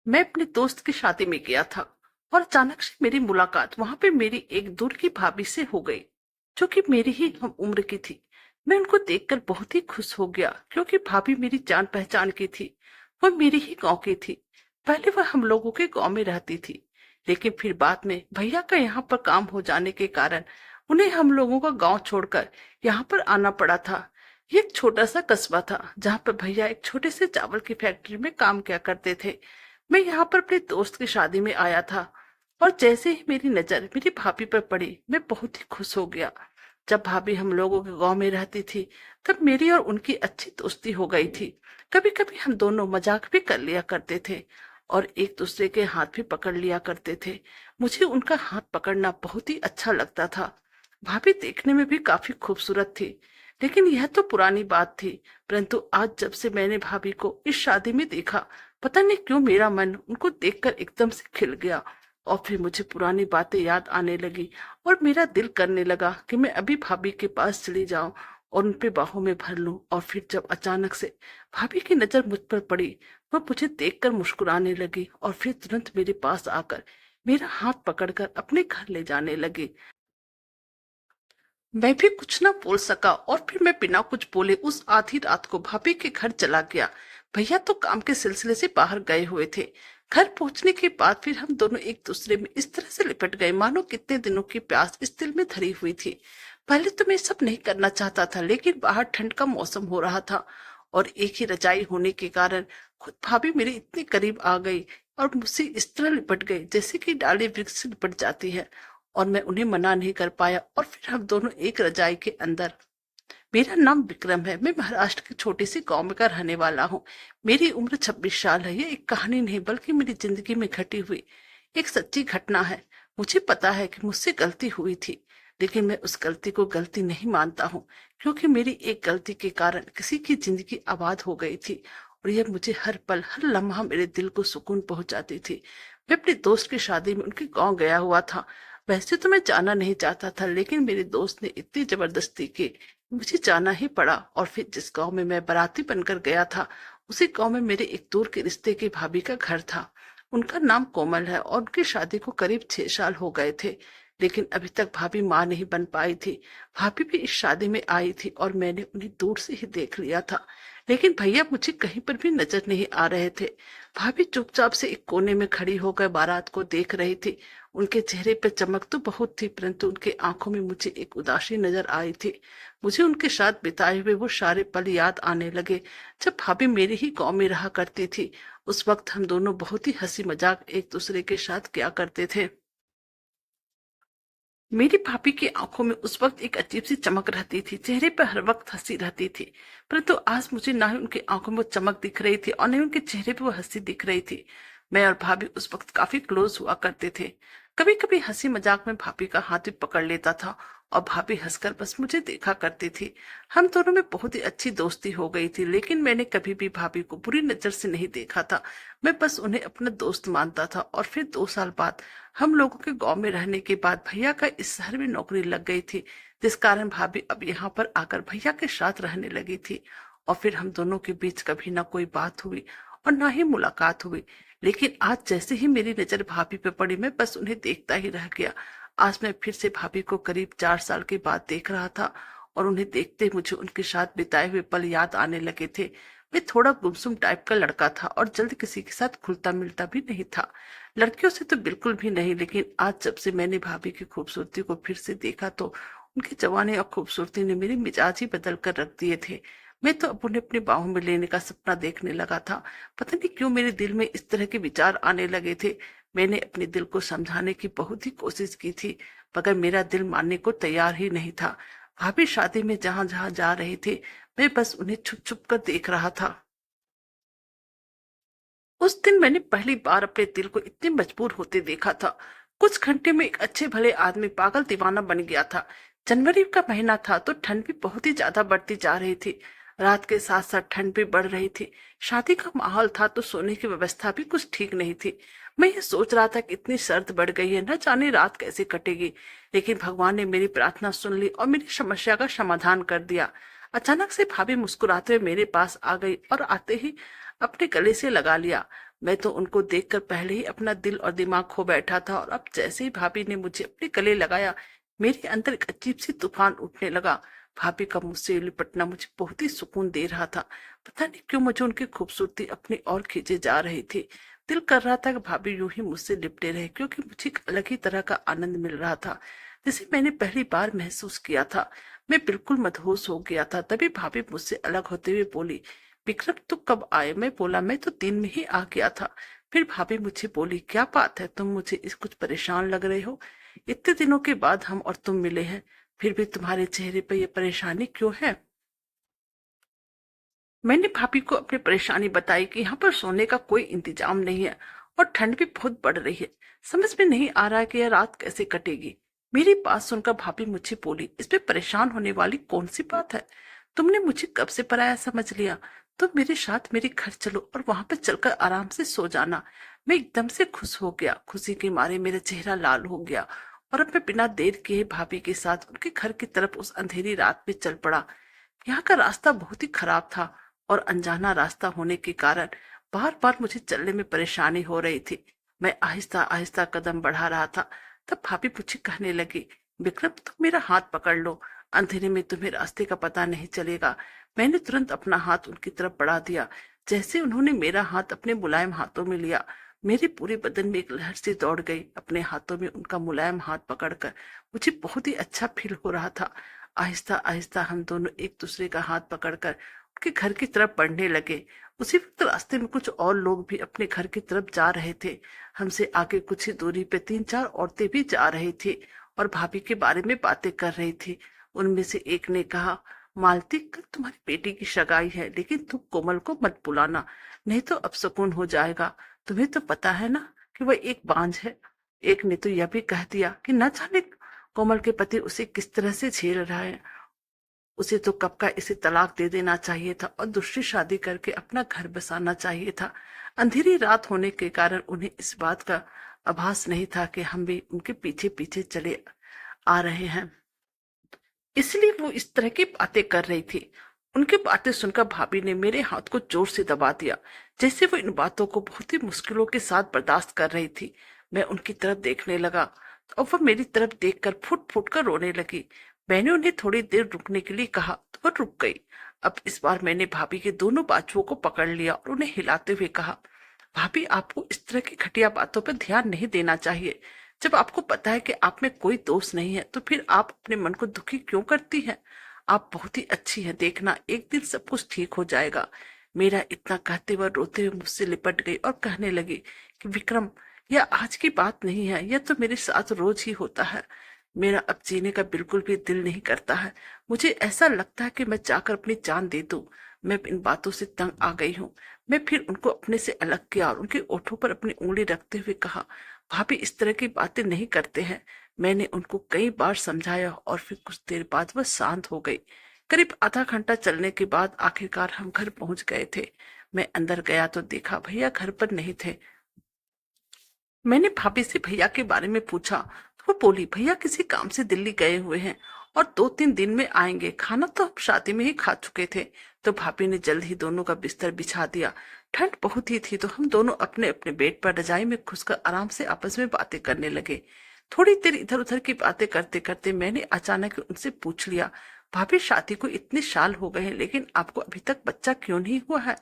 मैं अपने दोस्त की शादी में गया था और अचानक से मेरी मुलाकात वहां पे मेरी एक दूर की भाभी से हो गई, जो कि मेरी ही हम उम्र की थी। मैं उनको देखकर बहुत ही खुश हो गया क्योंकि भाभी मेरी जान पहचान की थी। वह मेरी ही गांव की थी। पहले वह हम लोगों के गांव में रहती थी, लेकिन फिर बाद में भैया का यहाँ पर काम हो जाने के कारण उन्हें हम लोगों का गांव छोड़कर यहाँ पर आना पड़ा था। ये एक छोटा सा कस्बा था जहाँ पर भैया एक छोटे से चावल की फैक्ट्री में काम किया करते थे। मैं यहाँ पर अपने दोस्त की शादी में आया था और जैसे ही मेरी नजर मेरी भाभी पर पड़ी, मैं बहुत ही खुश हो गया। जब भाभी हम लोगों के गांव में रहती थी, तब मेरी और उनकी अच्छी दोस्ती हो गई थी। कभी कभी हम दोनों मजाक भी कर लिया करते थे और एक दूसरे के हाथ भी पकड़ लिया करते थे। मुझे उनका हाथ पकड़ना बहुत ही अच्छा लगता था। भाभी देखने में भी काफी खूबसूरत थी, लेकिन यह तो पुरानी बात थी। परंतु आज जब से मैंने भाभी को इस शादी में देखा, पता नहीं क्यों मेरा मन उनको देखकर एकदम से खिल गया और फिर मुझे पुरानी बातें याद आने लगी और मेरा दिल करने लगा कि मैं अभी भाभी के पास चली जाऊं और उन पे बाहों में भर लूं। और फिर जब अचानक से भाभी की नजर मुझ पर पड़ी, वह मुझे देखकर मुस्कुराने लगी और फिर तुरंत मेरे पास आकर मेरा हाथ पकड़कर अपने घर ले जाने लगी। मैं भी कुछ ना बोल सका और फिर मैं बिना कुछ बोले उस आधी रात को भाभी के घर चला गया। भैया तो काम के सिलसिले से बाहर गए हुए थे। घर पहुंचने के बाद फिर हम दोनों एक दूसरे में इस तरह से लिपट गए मानो कितने दिनों की प्यास इस दिल में धरी हुई थी। पहले तो मैं सब नहीं करना चाहता था, लेकिन बाहर ठंड का मौसम हो रहा था और एक ही रजाई होने के कारण खुद भाभी मेरे इतने करीब आ गई और मुझसे इस तरह लिपट गई जैसे कि डाली वृक्ष से लिपट जाती है। और मैं उन्हें मना नहीं कर पाया और फिर हम दोनों एक रजाई के अंदर। मेरा नाम विक्रम है। मैं महाराष्ट्र के छोटे से गांव में का रहने वाला हूँ। मेरी उम्र 26 साल है। ये एक कहानी नहीं बल्कि मेरी जिंदगी में घटी हुई एक सच्ची घटना है। मुझे पता है कि मुझसे गलती हुई थी, लेकिन मैं उस गलती को गलती नहीं मानता हूँ, क्योंकि मेरी एक गलती के कारण किसी की जिंदगी आबाद हो गई थी और यह मुझे हर पल हर लम्हा मेरे दिल को सुकून पहुंचाती थी। मैं अपने दोस्त की शादी में उनके गांव गया हुआ था। वैसे तो मैं जाना नहीं चाहता था, लेकिन मेरे दोस्त ने इतनी जबरदस्ती की, मुझे जाना ही पड़ा। और फिर जिस गांव में मैं बाराती बनकर गया था, उसी गांव में मेरे एक दूर के रिश्ते की भाभी का घर था। उनका नाम कोमल है और उनकी शादी को करीब 6 साल हो गए थे, लेकिन अभी तक भाभी माँ नहीं बन पाई थी। भाभी भी इस शादी में आई थी और मैंने उन्हें दूर से ही देख लिया था, लेकिन भैया मुझे कहीं पर भी नजर नहीं आ रहे थे। भाभी चुपचाप से एक कोने में खड़ी होकर बारात को देख रही थी। उनके चेहरे पर चमक तो बहुत थी, परंतु उनके आंखों में मुझे एक उदासी नजर आई थी। मुझे उनके साथ बिताए हुए वो सारे पल याद आने लगे, जब भाभी मेरे ही गांव में रहा करती थी। उस वक्त हम दोनों बहुत ही हंसी मजाक एक दूसरे के साथ किया करते थे। मेरी भाभी की आंखों में उस वक्त एक अजीब सी चमक रहती थी, चेहरे पर हर वक्त हंसी रहती थी। परंतु आज मुझे ना ही उनकी आंखों में वो चमक दिख रही थी और न ही उनके चेहरे पर वो हंसी दिख रही थी। मैं और भाभी उस वक्त काफी क्लोज हुआ करते थे। कभी कभी हंसी मजाक में भाभी का हाथ भी पकड़ लेता था और भाभी हंसकर बस मुझे देखा करती थी। हम दोनों में बहुत ही अच्छी दोस्ती हो गई थी, लेकिन मैंने कभी भी भाभी को बुरी नजर से नहीं देखा था। मैं बस उन्हें अपना दोस्त मानता था। और फिर 2 साल बाद हम लोगों के गांव में रहने के बाद भैया का इस शहर में नौकरी लग गई थी, जिस कारण भाभी अब यहाँ पर आकर भैया के साथ रहने लगी थी। और फिर हम दोनों के बीच कभी ना कोई बात हुई और ना ही मुलाकात हुई। लेकिन आज जैसे ही मेरी नजर भाभी पे पड़ी, मैं बस उन्हें देखता ही रह गया। आज मैं फिर से भाभी को करीब 4 साल के बाद देख रहा था और उन्हें देखते ही मुझे उनके साथ बिताए हुए पल याद आने लगे थे। मैं थोड़ा गुमसुम टाइप का लड़का था और जल्द किसी के साथ खुलता मिलता भी नहीं था, लड़कियों से तो बिल्कुल भी नहीं। लेकिन आज जब से मैंने भाभी की खूबसूरती को फिर से देखा, तो उनकी जवानी और खूबसूरती ने मेरे मिजाज ही बदल कर रख दिए थे। मैं तो अब उन्हें अपनी बाहों में लेने का सपना देखने लगा था। पता नहीं क्यों मेरे दिल में इस तरह के विचार आने लगे थे। मैंने अपने दिल को समझाने की बहुत ही कोशिश की थी, मगर मेरा दिल मानने को तैयार ही नहीं था। भाभी शादी में जहां जहां जा रहे थे, मैं बस उन्हें छुप छुप कर देख रहा था। उस दिन मैंने पहली बार अपने दिल को इतने मजबूर होते देखा था। कुछ घंटे में एक अच्छे भले आदमी पागल दीवाना बन गया था। जनवरी का महीना था तो ठंड भी बहुत ही ज्यादा बढ़ती जा रही थी। रात के साथ साथ ठंड भी बढ़ रही थी। शादी का माहौल था तो सोने की व्यवस्था भी कुछ ठीक नहीं थी। मैं ये सोच रहा था कि इतनी सर्द बढ़ गई है, न जाने रात कैसे कटेगी। लेकिन भगवान ने मेरी प्रार्थना सुन ली और मेरी समस्या का समाधान कर दिया। अचानक से भाभी मुस्कुराते हुए मेरे पास आ गई और आते ही अपने गले से लगा लिया। मैं तो उनको देखकर पहले ही अपना दिल और दिमाग खो बैठा था, और अब जैसे ही भाभी ने मुझे अपने गले लगाया, मेरे अंदर एक अजीब सी तूफान उठने लगा। भाभी का मुझसे लिपटना मुझे बहुत ही सुकून दे रहा था। पता नहीं क्यों मुझे उनकी खूबसूरती अपनी ओर खींचे जा रही थी। दिल कर रहा था कि भाभी यूं ही मुझसे लिपटे रहे, क्योंकि मुझे एक अलग ही तरह का आनंद मिल रहा था, जिसे मैंने पहली बार महसूस किया था। मैं बिल्कुल मदहोश हो गया था। तभी भाभी मुझसे अलग होते हुए बोली, विक्रम तुम कब आए? मैं बोला, मैं तो दिन में ही आ गया था। फिर भाभी मुझे बोली, क्या बात है, तुम मुझे इस कुछ परेशान लग रहे हो? इतने दिनों के बाद हम और तुम मिले हैं, फिर भी तुम्हारे चेहरे पर यह परेशानी क्यों है? मैंने भाभी को अपनी परेशानी बताई कि यहाँ पर सोने का कोई इंतजाम नहीं है, और ठंड भी बहुत बढ़ रही है। समझ में नहीं आ रहा है कि यह रात कैसे कटेगी। मेरी बात सुनकर भाभी मुझे बोली, इसमें परेशान होने वाली कौन सी बात है? तुमने मुझे कब से पराया समझ लिया? तुम मेरे साथ मेरे घर चलो और वहां पर चलकर आराम से सो जाना। मैं एकदम से खुश हो गया। खुशी के मारे मेरा चेहरा लाल हो गया, और अब मैं बिना देर किए भाभी के साथ उनके घर की तरफ उस अंधेरी रात में चल पड़ा। यहाँ का रास्ता बहुत ही खराब था, और अनजाना रास्ता होने के कारण बार बार मुझे चलने में परेशानी हो रही थी। मैं आहिस्ता आहिस्ता कदम बढ़ा रहा था। तब भाभी मुझे कहने लगी, विक्रम तुम मेरा हाथ पकड़ लो, अंधेरे में तुम्हें रास्ते का पता नहीं चलेगा। मैंने तुरंत अपना हाथ उनकी तरफ बढ़ा दिया। जैसे उन्होंने मेरा हाथ अपने मुलायम हाथों में लिया, मेरे पूरे बदन में एक लहर सी दौड़ गई। अपने हाथों में उनका मुलायम हाथ पकड़कर मुझे बहुत ही अच्छा फील हो रहा था। आहिस्ता आहिस्ता हम दोनों एक दूसरे का हाथ पकड़कर उनके घर की तरफ बढ़ने लगे। उसी वक्त रास्ते में कुछ और लोग भी अपने घर की तरफ जा रहे थे। हमसे आगे कुछ ही दूरी पे तीन चार औरतें भी जा रही थी, और भाभी के बारे में बातें कर रही थी। उनमें से एक ने कहा, मालती कल तुम्हारी बेटी की सगाई है, लेकिन तुम कोमल को मत बुलाना, नहीं तो अपशकुन हो जाएगा। तुम्हें तो पता है ना कि वह एक बांझ है। एक ने तो यह भी कह दिया कि न जाने कोमल के पति उसे किस तरह से झेल रहा है। उसे तो कब का इसे तलाक दे देना चाहिए था और दूसरी शादी करके अपना घर बसाना चाहिए था। अंधेरी रात होने के कारण उन्हें इस बात का आभास नहीं था कि हम भी उनके पीछे पीछे चले आ रहे हैं, इसलिए वो इस तरह की बातें कर रही थी। उनकी बातें सुनकर भाभी ने मेरे हाथ को जोर से दबा दिया, जैसे वो इन बातों को बहुत ही मुश्किलों के साथ बर्दाश्त कर रही थी। मैं उनकी तरफ देखने लगा, और वह मेरी तरफ देखकर फुट फुट कर रोने लगी। मैंने उन्हें थोड़ी देर रुकने के लिए कहा तो वह रुक गई। अब इस बार मैंने भाभी के दोनों बाजुओं को पकड़ लिया और उन्हें हिलाते हुए कहा, भाभी आपको इस तरह की घटिया बातों पर ध्यान नहीं देना चाहिए। जब आपको पता है कि आप में कोई दोष नहीं है, तो फिर आप अपने मन को दुखी क्यों करती हैं? आप बहुत ही अच्छी हैं, देखना एक दिन सब कुछ ठीक हो जाएगा। मेरा इतना कहते वह रोते हुए मुझसे लिपट गई और कहने लगी कि विक्रम, यह आज की बात नहीं है, यह तो मेरे साथ रोज ही होता है। मेरा अब जीने का बिल्कुल भी दिल नहीं करता है। मुझे ऐसा लगता है कि मैं जाकर अपनी जान दे दूं। मैं इन बातों से तंग आ गई हूँ। मैं फिर उनको अपने से अलग किया और उनके ओठों पर अपनी उंगली रखते हुए कहा, भाभी इस तरह की बातें नहीं करते हैं। मैंने उनको कई बार समझाया, और फिर कुछ देर बाद वह शांत हो गई। करीब आधा घंटा चलने के बाद आखिरकार हम घर पहुंच गए थे। मैं अंदर गया तो देखा भैया घर पर नहीं थे। मैंने भाभी से भैया के बारे में पूछा तो वो बोली, भैया किसी काम से दिल्ली गए हुए हैं और 2-3 दिन में आएंगे। खाना तो हम शादी में ही खा चुके थे। तो भाभी ने जल्द ही दोनों का बिस्तर बिछा दिया। ठंड बहुत ही थी, तो हम दोनों अपने अपने बेड पर रजाई में घुसकर आराम से आपस में बातें करने लगे। थोड़ी देर इधर उधर की बातें करते करते मैंने अचानक उनसे पूछ लिया, भाभी शादी को इतने साल हो गए हैं, लेकिन आपको अभी तक बच्चा क्यों नहीं हुआ है?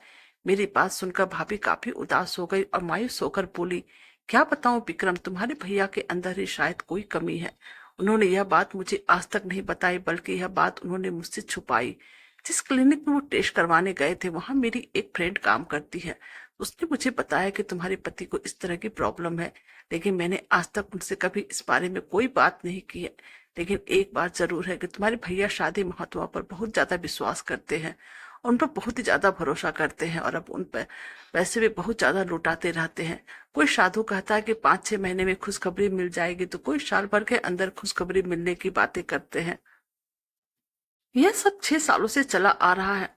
मेरी बात सुनकर भाभी काफी उदास हो गई और मायूस होकर बोली, क्या बताऊं विक्रम, तुम्हारे भैया के अंदर ही शायद कोई कमी है। उन्होंने यह बात मुझे आज तक नहीं बताई, बल्कि यह बात उन्होंने मुझसे छुपाई। जिस क्लिनिक में वो टेस्ट करवाने गए थे, वहां मेरी एक फ्रेंड काम करती है। उसने मुझे बताया कि तुम्हारे पति को इस तरह की प्रॉब्लम है, लेकिन मैंने आज तक उनसे कभी इस बारे में कोई बात नहीं की है। लेकिन एक बात जरूर है कि तुम्हारे भैया शादी महत्व पर बहुत ज्यादा विश्वास करते हैं, उन पर बहुत ही ज्यादा भरोसा करते हैं, और अब उन पर पैसे भी बहुत ज्यादा लुटाते रहते हैं। कोई साधु कहता है कि 5-6 महीने में खुशखबरी मिल जाएगी, तो कोई साल भर के अंदर खुशखबरी मिलने की बातें करते हैं। यह सब 6 सालों से चला आ रहा है।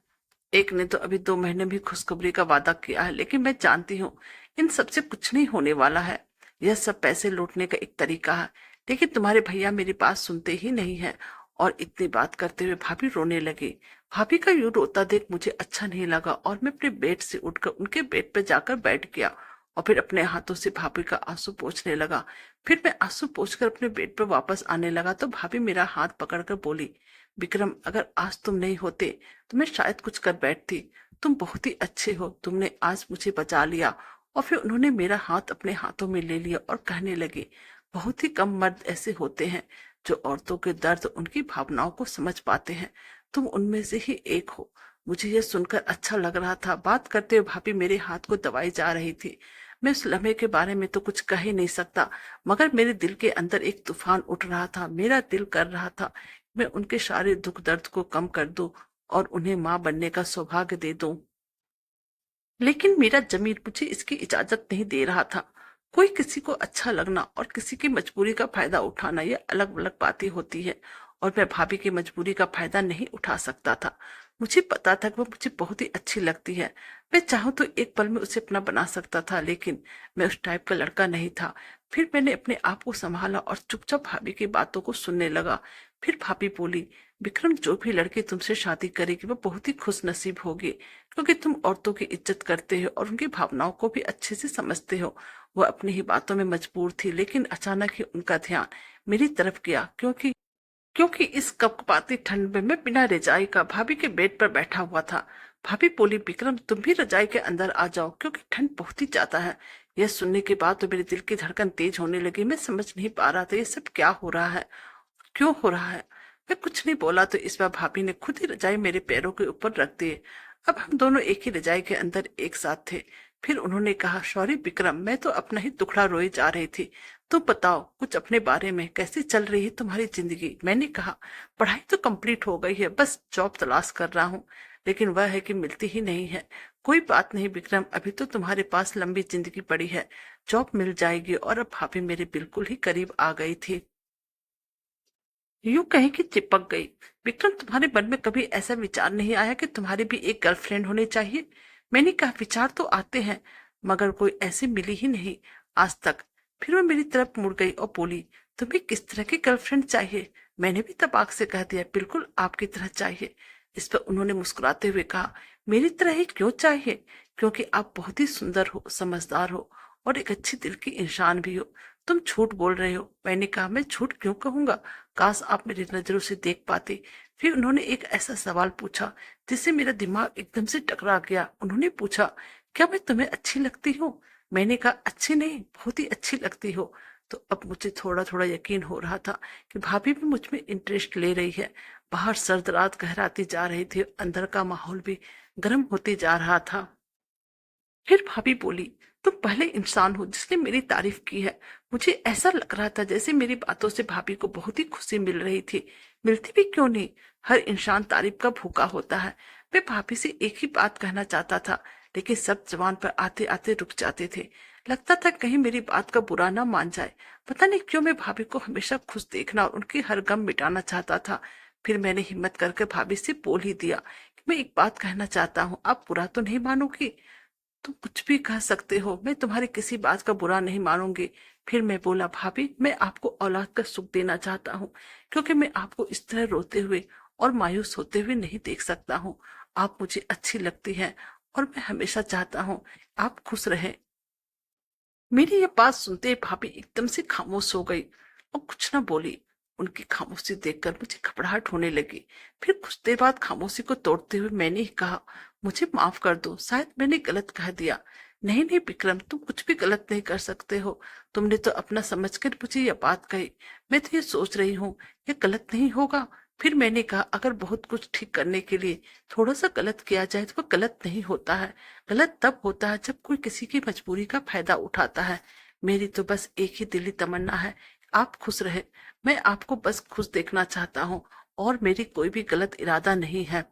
एक ने तो अभी 2 महीने भी खुशखबरी का वादा किया है, लेकिन मैं जानती हूँ इन सबसे कुछ नहीं होने वाला है। यह सब पैसे लूटने का एक तरीका है। लेकिन तुम्हारे भैया मेरी बात सुनते ही नहीं है। और इतनी बात करते हुए भाभी रोने लगी। भाभी का यूं रोता देख मुझे अच्छा नहीं लगा, और मैं अपने बेड से उठकर उनके बेड पर जाकर बैठ गया और फिर अपने हाथों से भाभी का आंसू पोंछने लगा। फिर मैं आंसू पोंछकर अपने बेड पर वापस आने लगा तो भाभी मेरा हाथ पकड़कर बोली, विक्रम, अगर आज तुम नहीं होते तो मैं शायद कुछ कर बैठती। तुम बहुत ही अच्छे हो, तुमने आज मुझे बचा लिया। और फिर उन्होंने मेरा हाथ अपने हाथों में ले लिया और कहने लगे, बहुत ही कम मर्द ऐसे होते हैं जो औरतों के दर्द, उनकी भावनाओं को समझ पाते हैं। तुम उनमें से ही एक हो। मुझे यह सुनकर अच्छा लग रहा था। बात करते हुए भाभी मेरे हाथ को दबाई जा रही थी। मैं उस लम्हे के बारे में तो कुछ कह ही नहीं सकता, मगर मेरे दिल के अंदर एक तूफान उठ रहा था। मेरा दिल कर रहा था मैं उनके सारे दुख दर्द को कम कर दूं और उन्हें मां बनने का सौभाग्य दे दूं। लेकिन मेरा जमीर मुझे इसकी इजाजत नहीं दे रहा था। कोई किसी को अच्छा लगना और किसी की मजबूरी का फायदा उठाना, ये अलग अलग बातें होती है, और मैं भाभी की मजबूरी का फायदा नहीं उठा सकता था। मुझे पता था कि वो मुझे बहुत ही अच्छी लगती है। मैं चाहूं तो एक पल में उसे अपना बना सकता था, लेकिन मैं उस टाइप का लड़का नहीं था। फिर मैंने अपने आप को संभाला और चुपचाप भाभी की बातों को सुनने लगा। फिर भाभी बोली, विक्रम, जो भी लड़की तुमसे शादी करेगी वो बहुत ही खुश नसीब होगी, क्योंकि तुम औरतों की इज्जत करते हो और उनकी भावनाओं को भी अच्छे से समझते हो। वह अपनी ही बातों में मजबूर थी, लेकिन अचानक ही उनका ध्यान मेरी तरफ गया, क्योंकि क्योंकि इस कपकपाती ठंड में मैं बिना रजाई का भाभी के बेड पर बैठा हुआ था। भाभी बोली, विक्रम, तुम भी रजाई के अंदर आ जाओ, क्योंकि ठंड बहुत ही ज्यादा है। यह सुनने के बाद तो मेरे दिल की धड़कन तेज होने लगी। मैं समझ नहीं पा रहा था ये सब क्या हो रहा है, क्यों हो रहा है। मैं कुछ नहीं बोला तो इस बार भाभी ने खुद ही रजाई मेरे पैरों के ऊपर रख दी। अब हम दोनों एक ही रजाई के अंदर एक साथ थे। फिर उन्होंने कहा, सॉरी विक्रम, मैं तो अपना ही दुखड़ा रोए जा रही थी। तुम बताओ कुछ अपने बारे में, कैसी चल रही है तुम्हारी जिंदगी। मैंने कहा, पढ़ाई तो कंप्लीट हो गई है, बस जॉब तलाश कर रहा हूँ, लेकिन वह है कि मिलती ही नहीं है। कोई बात नहीं विक्रम, अभी तो तुम्हारे पास लंबी जिंदगी पड़ी है, जॉब मिल जाएगी। और अब भाभी मेरे बिल्कुल ही करीब आ गई थी, यूं कहीं कि चिपक गई। विक्रम, तुम्हारे मन में कभी ऐसा विचार नहीं आया कि तुम्हारी भी एक गर्लफ्रेंड होनी चाहिए। मैंने कहा, विचार तो आते हैं, मगर कोई ऐसी मिली ही नहीं आज तक। फिर वो मेरी तरफ मुड़ गई और बोली, तुम्हें किस तरह की गर्लफ्रेंड चाहिए। मैंने भी तबाक से कह दिया, बिल्कुल आपकी तरह चाहिए। इस पर उन्होंने मुस्कुराते हुए कहा, मेरी तरह ही क्यों चाहिए, क्योंकि आप बहुत ही सुंदर हो, समझदार हो और एक अच्छी दिल की इंसान भी हो। तुम झूठ बोल रहे हो। मैंने कहा, मैं झूठ क्यों कहूंगा, काश आप मेरी नजरों से देख पाते। फिर उन्होंने एक ऐसा सवाल पूछा जिससे मेरा दिमाग एकदम से टकरा गया। उन्होंने पूछा, क्या मैं तुम्हें अच्छी लगती हूँ। मैंने कहा, अच्छी नहीं, बहुत ही अच्छी लगती हो। तो अब मुझे थोड़ा थोड़ा यकीन हो रहा था कि भाभी भी मुझ में इंटरेस्ट ले रही है। बाहर सर्द रात गहराती जा रही थी, अंदर का माहौल भी गर्म होते जा रहा था। फिर भाभी बोली, तुम पहले इंसान हो जिसने मेरी तारीफ की है। मुझे ऐसा लग रहा था जैसे मेरी बातों से भाभी को बहुत ही खुशी मिल रही थी। मिलती भी क्यों नहीं, हर इंसान तारीफ का भूखा होता है। मैं भाभी से एक ही बात कहना चाहता था, लेकिन सब जबान पर आते आते रुक जाते थे। लगता था कहीं मेरी बात का बुरा ना मान जाए। पता नहीं क्यों मैं भाभी को हमेशा खुश देखना और उनकी हर गम मिटाना चाहता था। फिर मैंने हिम्मत करके भाभी से बोल ही दिया कि मैं एक बात कहना चाहता हूँ, आप बुरा तो नहीं मानोगी। तुम कुछ भी कह सकते हो, मैं तुम्हारी किसी बात का बुरा नहीं मानूंगी। फिर मैं बोला, भाभी, मैं आपको औलाद का सुख देना चाहता हूँ, क्योंकि मैं आपको इस तरह रोते हुए और मायूस होते हुए नहीं देख सकता हूँ। आप मुझे अच्छी लगती हैं और मैं हमेशा चाहता हूँ आप खुश रहें। मेरी ये बात सुनते ही भाभी एकदम से खामोश हो गई और कुछ ना बोली। उनकी खामोशी देखकर मुझे घबराहट होने लगी। फिर कुछ देर बाद खामोशी को तोड़ते हुए मैंने ही कहा, मुझे माफ कर दो, शायद मैंने गलत कह दिया। नहीं नहीं विक्रम, तुम कुछ भी गलत नहीं कर सकते हो। तुमने तो अपना समझकर मुझे यह बात कही। मैं तो ये सोच रही हूँ ये गलत नहीं होगा। फिर मैंने कहा, अगर बहुत कुछ ठीक करने के लिए थोड़ा सा गलत किया जाए तो वह गलत नहीं होता है। गलत तब होता है जब कोई किसी की मजबूरी का फायदा उठाता है। मेरी तो बस एक ही दिली तमन्ना है, आप खुश रहे। मैं आपको बस खुश देखना चाहता हूँ और मेरी कोई भी गलत इरादा नहीं है।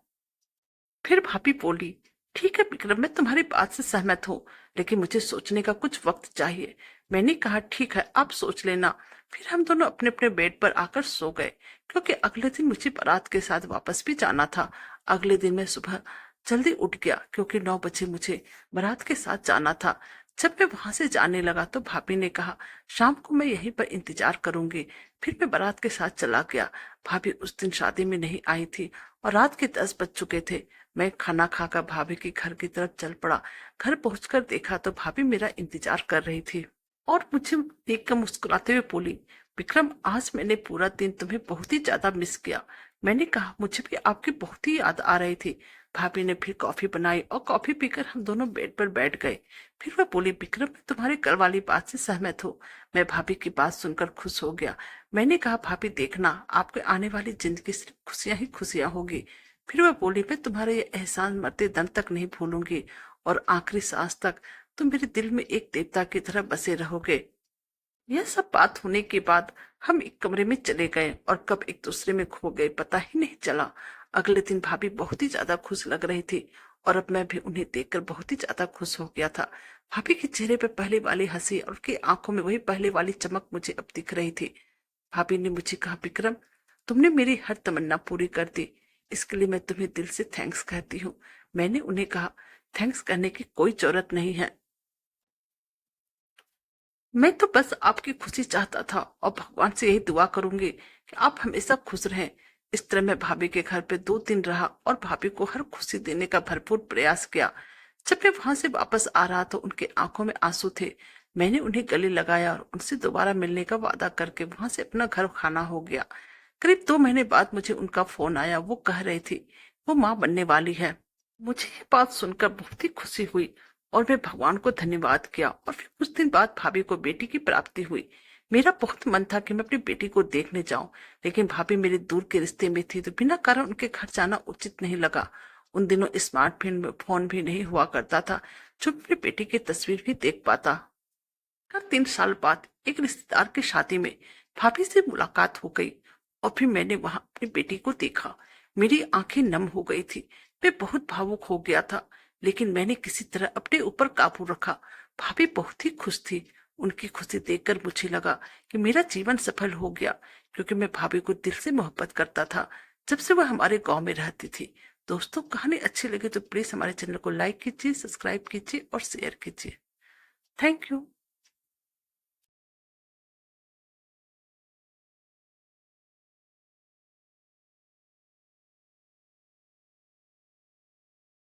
फिर भाभी बोली, ठीक है विक्रम, मैं तुम्हारी बात से सहमत हूँ, लेकिन मुझे सोचने का कुछ वक्त चाहिए। मैंने कहा, ठीक है, आप सोच लेना। फिर हम दोनों अपने अपने बेड पर आकर सो गए, क्योंकि अगले दिन मुझे बारात के साथ वापस भी जाना था। अगले दिन मैं सुबह जल्दी उठ गया, क्योंकि 9 बजे मुझे बारात के साथ जाना था। जब मैं वहां से जाने लगा तो भाभी ने कहा, शाम को मैं यहीं पर इंतजार करूंगी। फिर मैं बारात के साथ चला गया। भाभी उस दिन शादी में नहीं आई थी और रात के 10 बज चुके थे। मैं खाना खाकर भाभी के घर की तरफ चल पड़ा। घर पहुंचकर देखा तो भाभी मेरा इंतजार कर रही थी और मुझे देखकर मुस्कुराते हुए बोली, विक्रम आज मैंने पूरा दिन तुम्हें बहुत ही ज्यादा मिस किया। मैंने कहा मुझे भी आपकी बहुत ही याद आ रही थी। भाभी ने फिर कॉफी बनाई और कॉफी पीकर हम दोनों बेड पर बैठ गए। फिर वह बोली, विक्रम मैं तुम्हारे कल वाली बात से सहमत हूँ। मैं भाभी की बात सुनकर खुश हो गया। मैंने कहा भाभी देखना आपके आने वाली जिंदगी सिर्फ खुशियां ही खुशियां होगी। फिर वह बोली, मैं तुम्हारे ये एहसान मरते दम तक नहीं भूलूंगी और आखिरी सांस तक तुम मेरे दिल में एक देवता की तरह बसे रहोगे। यह सब बात होने के बाद हम एक कमरे में चले गए और कब एक दूसरे में खो गए पता ही नहीं चला। अगले दिन भाभी बहुत ही ज्यादा खुश लग रही थी और अब मैं भी उन्हें देखकर बहुत ही ज्यादा खुश हो गया था। भाभी के चेहरे पर पहले वाली हंसी और उनकी आंखों में वही पहले वाली चमक मुझे अब दिख रही थी। भाभी ने मुझे कहा, विक्रम तुमने मेरी हर तमन्ना पूरी कर दी, इसके लिए मैं तुम्हें दिल से थैंक्स कहती हूँ। मैंने उन्हें कहा, थैंक्स करने की कोई जरूरत नहीं है, मैं तो बस आपकी खुशी चाहता था और भगवान से यही दुआ करूंगी कि आप हमेशा खुश रहें। इस तरह मैं भाभी के घर पे 2 दिन रहा और भाभी को हर खुशी देने का भरपूर प्रयास किया। जब मैं वहां से वापस आ रहा तो उनके आंखों में आंसू थे। मैंने उन्हें गले लगाया और उनसे दोबारा मिलने का वादा करके वहां से अपना घर खाना हो गया। करीब 2 महीने बाद मुझे उनका फोन आया। वो कह रही थी वो माँ बनने वाली है। मुझे ये बात सुनकर बहुत ही खुशी हुई और मैं भगवान को धन्यवाद किया। और फिर कुछ दिन बाद भाभी को बेटी की प्राप्ति हुई। मेरा बहुत मन था कि मैं अपनी बेटी को देखने जाऊं, लेकिन भाभी मेरे दूर के रिश्ते में थी तो बिना कारण उनके घर जाना उचित नहीं लगा। उन दिनों स्मार्टफोन फोन भी नहीं हुआ करता था जो अपनी बेटी की तस्वीर भी देख पाता। कर 3 साल बाद एक रिश्तेदार की शादी में भाभी से मुलाकात हो गई और फिर मैंने वहां अपनी बेटी को देखा। मेरी आंखें नम हो गई थी। मैं बहुत भावुक हो गया था, लेकिन मैंने किसी तरह अपने ऊपर काबू रखा। भाभी बहुत ही खुश थी। उनकी खुशी देखकर मुझे लगा कि मेरा जीवन सफल हो गया, क्योंकि मैं भाभी को दिल से मोहब्बत करता था जब से वह हमारे गांव में रहती थी। दोस्तों कहानी अच्छी लगी तो प्लीज हमारे चैनल को लाइक कीजिए, सब्सक्राइब कीजिए और शेयर कीजिए। Thank you.